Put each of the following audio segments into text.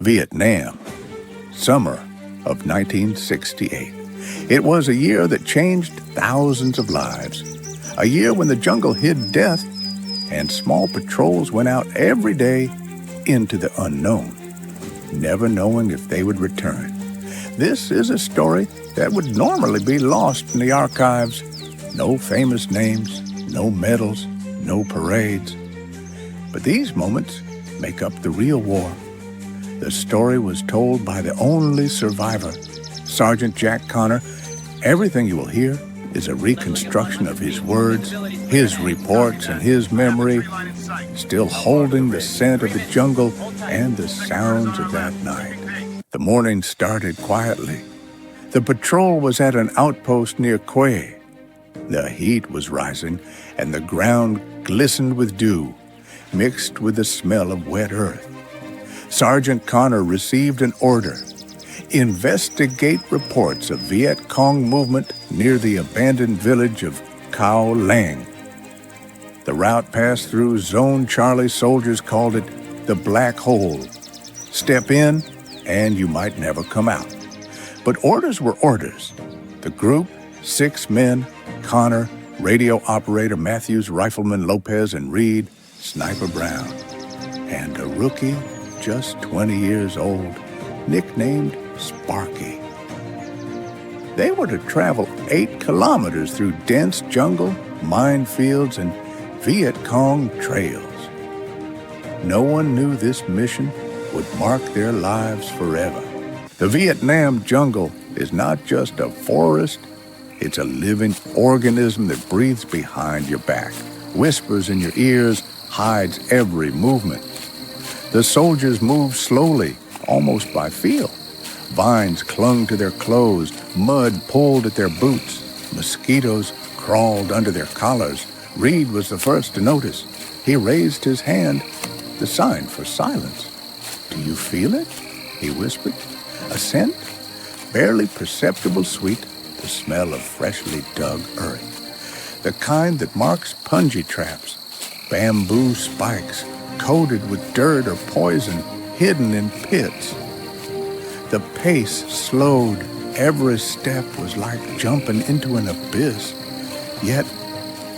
Vietnam, summer of 1968. It was a year that changed thousands of lives. A year when the jungle hid death and small patrols went out every day into the unknown, never knowing if they would return. This is a story that would normally be lost in the archives. No famous names, no medals, no parades. But these moments make up the real war. The story was told by the only survivor, Sergeant Jack Connor. Everything you will hear is a reconstruction of his words, his reports, and his memory, still holding the scent of the jungle and the sounds of that night. The morning started quietly. The patrol was at an outpost near Quay. The heat was rising, and the ground glistened with dew, mixed with the smell of wet earth. Sergeant Connor received an order: investigate reports of Viet Cong movement near the abandoned village of Cao Lang. The route passed through Zone Charlie. Soldiers called it the Black Hole. Step in, and you might never come out. But orders were orders. The group, 6 men, Connor, radio operator Matthews, rifleman Lopez, and Reed, Sniper Brown, and a rookie just 20 years old, nicknamed Sparky. They were to travel 8 kilometers through dense jungle, minefields, and Viet Cong trails. No one knew this mission would mark their lives forever. The Vietnam jungle is not just a forest, it's a living organism that breathes behind your back, whispers in your ears, hides every movement. The soldiers moved slowly, almost by feel. Vines clung to their clothes, mud pulled at their boots, mosquitoes crawled under their collars. Reed was the first to notice. He raised his hand, the sign for silence. "Do you feel it?" he whispered. A scent, barely perceptible sweet, the smell of freshly dug earth. The kind that marks punji traps, bamboo spikes, coated with dirt or poison, hidden in pits. The pace slowed. Every step was like jumping into an abyss. Yet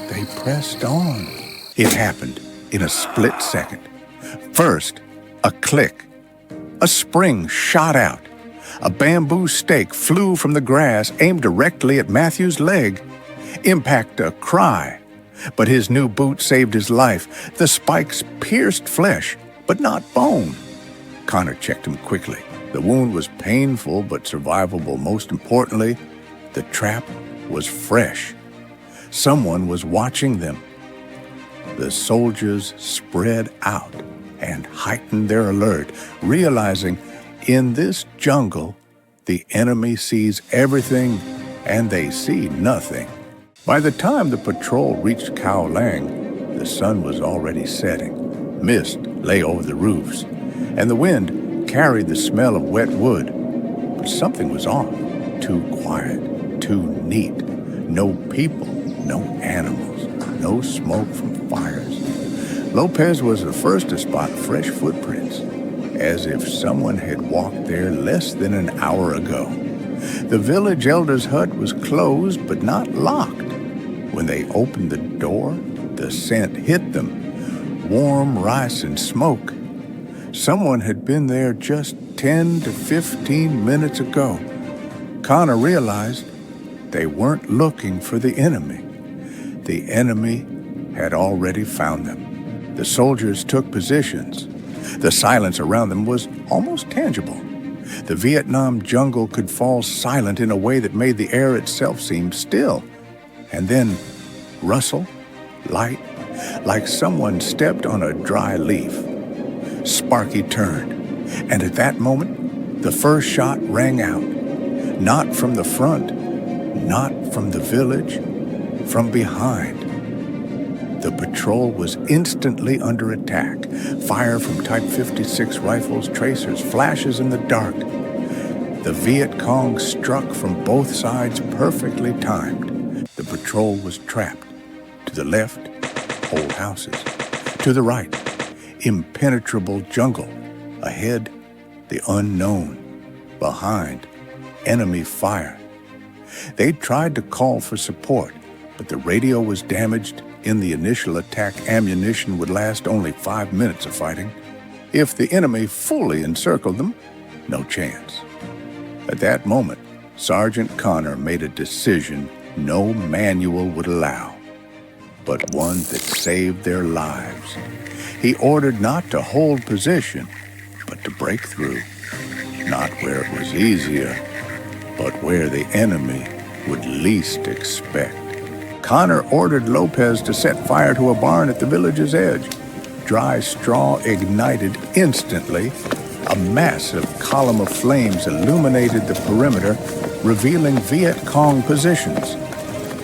they pressed on. It happened in a split second. First, a click. A spring shot out. A bamboo stake flew from the grass, aimed directly at Matthew's leg. Impact, a cry. But his new boot saved his life. The spikes pierced flesh, but not bone. Connor checked him quickly. The wound was painful but survivable. Most importantly, the trap was fresh. Someone was watching them. The soldiers spread out and heightened their alert, realizing in this jungle, the enemy sees everything and they see nothing. By the time the patrol reached Cao Lang, the sun was already setting. Mist lay over the roofs, and the wind carried the smell of wet wood. But something was off. Too quiet, too neat. No people, no animals, no smoke from fires. Lopez was the first to spot fresh footprints, as if someone had walked there less than an hour ago. The village elder's hut was closed but not locked. When they opened the door, the scent hit them. Warm rice and smoke. Someone had been there just 10 to 15 minutes ago. Connor realized they weren't looking for the enemy. The enemy had already found them. The soldiers took positions. The silence around them was almost tangible. The Vietnam jungle could fall silent in a way that made the air itself seem still. And then rustle, light, like someone stepped on a dry leaf. Sparky turned, and at that moment, the first shot rang out. Not from the front, not from the village, from behind. The patrol was instantly under attack. Fire from Type 56 rifles, tracers, flashes in the dark. The Viet Cong struck from both sides, perfectly timed. The patrol was trapped. To the left, old houses. To the right, impenetrable jungle. Ahead, the unknown, behind enemy fire. They tried to call for support, but the radio was damaged. In the initial attack, ammunition would last only 5 minutes of fighting. If the enemy fully encircled them, no chance. At that moment, Sergeant Connor made a decision no manual would allow, but one that saved their lives. He ordered not to hold position, but to break through. Not where it was easier, but where the enemy would least expect. Connor ordered Lopez to set fire to a barn at the village's edge. Dry straw ignited instantly. A massive column of flames illuminated the perimeter, revealing Viet Cong positions.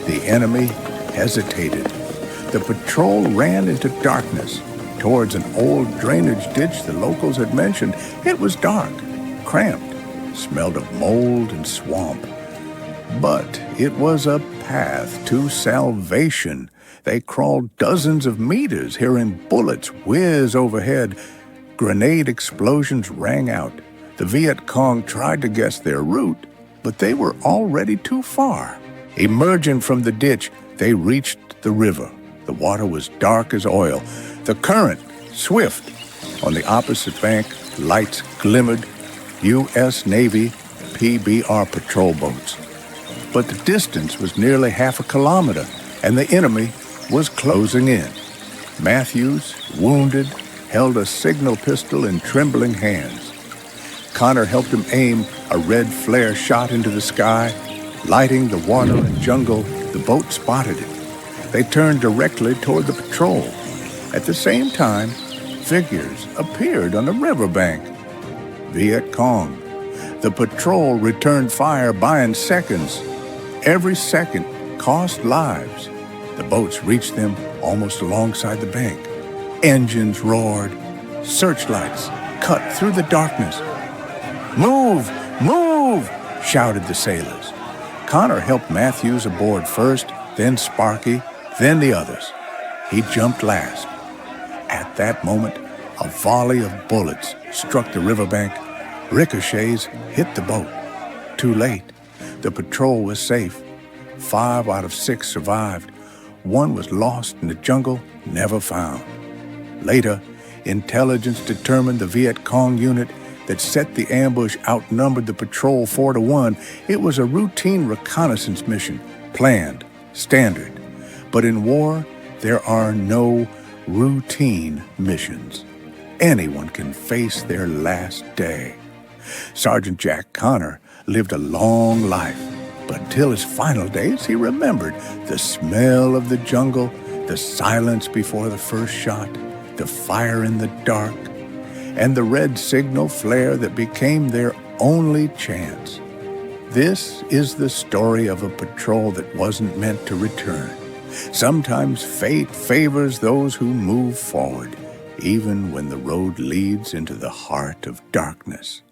The enemy hesitated. The patrol ran into darkness towards an old drainage ditch the locals had mentioned. It was dark, cramped, smelled of mold and swamp. But it was a path to salvation. They crawled dozens of meters, hearing bullets whiz overhead. Grenade explosions rang out. The Viet Cong tried to guess their route, but they were already too far. Emerging from the ditch, they reached the river. The water was dark as oil, the current swift. On the opposite bank, lights glimmered, U.S. Navy PBR patrol boats. But the distance was nearly half a kilometer, and the enemy was closing in. Matthews, wounded, held a signal pistol in trembling hands. Connor helped him aim a red flare shot into the sky. Lighting the water and jungle, the boat spotted it. They turned directly toward the patrol. At the same time, figures appeared on the riverbank. Viet Cong. The patrol returned fire, buying seconds. Every second cost lives. The boats reached them almost alongside the bank. Engines roared. Searchlights cut through the darkness. "Move! Move!" shouted the sailors. Connor helped Matthews aboard first, then Sparky, then the others. He jumped last. At that moment, a volley of bullets struck the riverbank. Ricochets hit the boat. Too late. The patrol was safe. 5 out of 6 survived. One was lost in the jungle, never found. Later, intelligence determined the Viet Cong unit that set the ambush outnumbered the patrol 4-1. It was a routine reconnaissance mission, planned, standard. But in war, there are no routine missions. Anyone can face their last day. Sergeant Jack Connor lived a long life, but till his final days, he remembered the smell of the jungle, the silence before the first shot, the fire in the dark, and the red signal flare that became their only chance. This is the story of a patrol that wasn't meant to return. Sometimes fate favors those who move forward, even when the road leads into the heart of darkness.